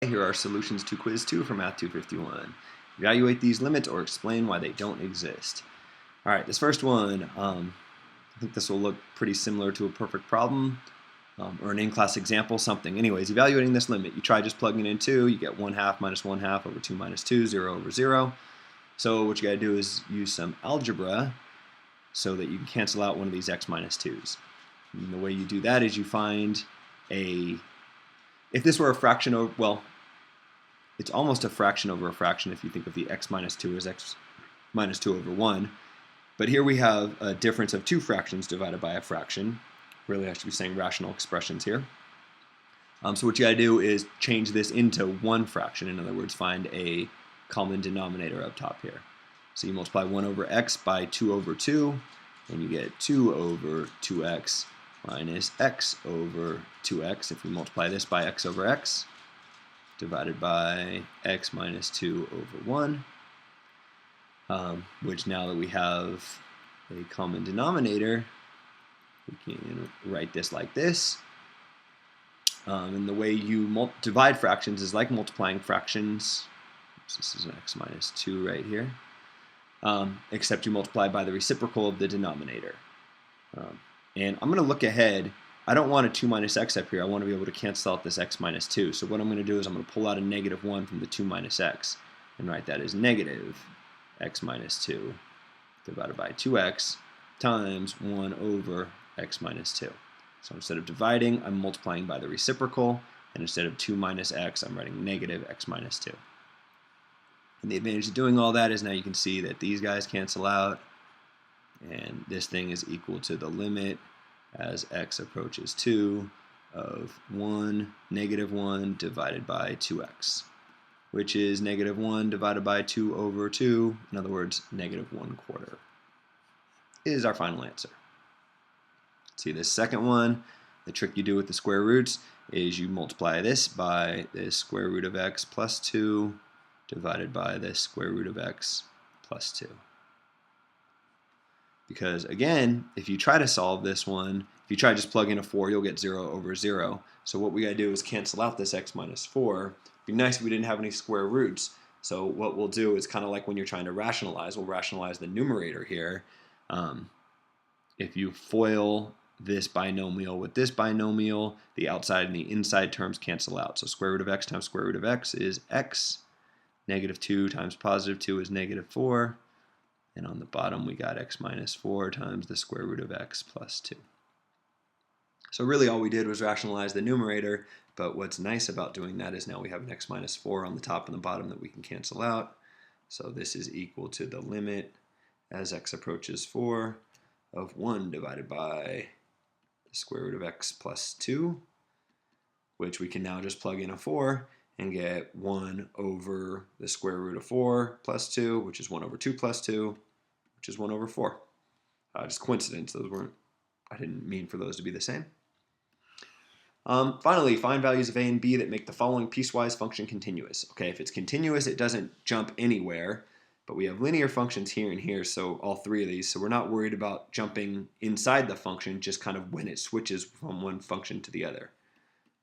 Here are solutions to quiz 2 for Math 251. Evaluate these limits or explain why they don't exist. All right, this first one, I think this will look pretty similar to a perfect problem or an in-class example, something. Anyways, evaluating this limit, you try just plugging in 2, you get 1 half minus 1 half over 2 minus 2, 0 over 0. So what you got to do is use some algebra so that you can cancel out one of these x minus 2's. And the way you do that is you find if this were a fraction over, well, it's almost a fraction over a fraction if you think of the x minus 2 as x minus 2 over 1. But here we have a difference of two fractions divided by a fraction. Really, I should be saying rational expressions here. So what you got to do is change this into one fraction. In other words, find a common denominator up top here. So you multiply 1 over x by 2 over 2, and you get 2 over 2x minus x over 2x. If we multiply this by x over x, divided by x minus 2 over 1, which now that we have a common denominator, we can write this like this. And the way you divide fractions is like multiplying fractions. So this is an x minus 2 right here, except you multiply by the reciprocal of the denominator. And I'm going to look ahead. I don't want a 2 minus x up here. I want to be able to cancel out this x minus 2. So what I'm going to do is I'm going to pull out a negative 1 from the 2 minus x and write that as negative x minus 2 divided by 2x times 1 over x minus 2. So instead of dividing, I'm multiplying by the reciprocal, and instead of 2 minus x, I'm writing negative x minus 2. And the advantage of doing all that is now you can see that these guys cancel out, and this thing is equal to the limit as x approaches 2 of negative 1 divided by 2x, which is negative 1 divided by 2 over 2, in other words, negative 1/4, is our final answer. See this second one, the trick you do with the square roots is you multiply this by the square root of x plus 2 divided by the square root of x plus 2. Because again, if you try to solve this one, if you try to just plug in a 4, you'll get 0 over 0. So what we got to do is cancel out this x minus 4. It'd be nice if we didn't have any square roots. So what we'll do is kind of like when you're trying to rationalize, we'll rationalize the numerator here. If you FOIL this binomial with this binomial, the outside and the inside terms cancel out. So square root of x times square root of x is x. Negative 2 times positive 2 is negative 4. And on the bottom, we got x minus 4 times the square root of x plus 2. So really all we did was rationalize the numerator, but what's nice about doing that is now we have an x minus 4 on the top and the bottom that we can cancel out. So this is equal to the limit as x approaches 4 of 1 divided by the square root of x plus 2, which we can now just plug in a 4 and get 1 over the square root of 4 plus 2, which is 1 over 2 plus 2, which is 1 over 4. Just coincidence, I didn't mean for those to be the same. Finally, find values of a and b that make the following piecewise function continuous. Okay, if it's continuous, it doesn't jump anywhere, but we have linear functions here and here, so all three of these, so we're not worried about jumping inside the function, just kind of when it switches from one function to the other.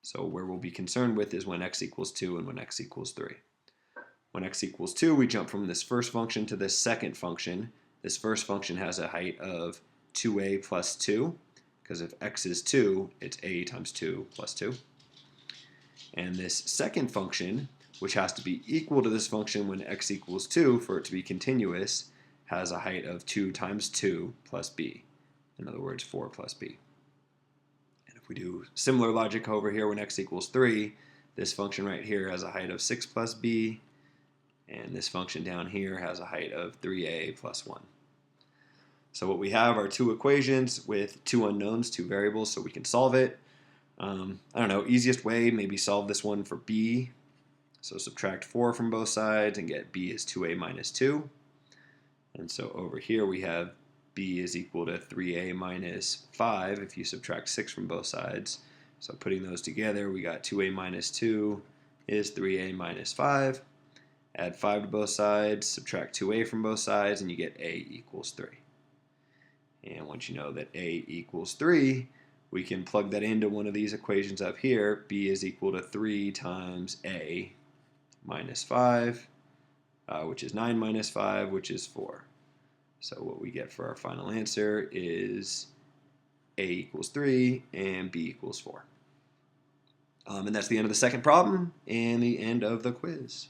So where we'll be concerned with is when x equals 2 and when x equals 3. When x equals 2, we jump from this first function to this second function. This first function has a height of 2a plus 2, because if x is 2, it's a times 2 plus 2. And this second function, which has to be equal to this function when x equals 2 for it to be continuous, has a height of 2 times 2 plus b. In other words, 4 plus b. And if we do similar logic over here when x equals 3, this function right here has a height of 6 plus b, and this function down here has a height of 3a plus 1. So what we have are two equations with two unknowns, two variables, so we can solve it. I don't know, easiest way, maybe solve this one for b. So subtract 4 from both sides and get b is 2a minus 2. And so over here we have b is equal to 3a minus 5 if you subtract 6 from both sides. So putting those together, we got 2a minus 2 is 3a minus 5. Add 5 to both sides, subtract 2a from both sides, and you get a equals 3. And once you know that a equals 3, we can plug that into one of these equations up here. B is equal to 3 times A minus 5, which is 9 minus 5, which is 4. So what we get for our final answer is A equals 3 and B equals 4. And that's the end of the second problem and the end of the quiz.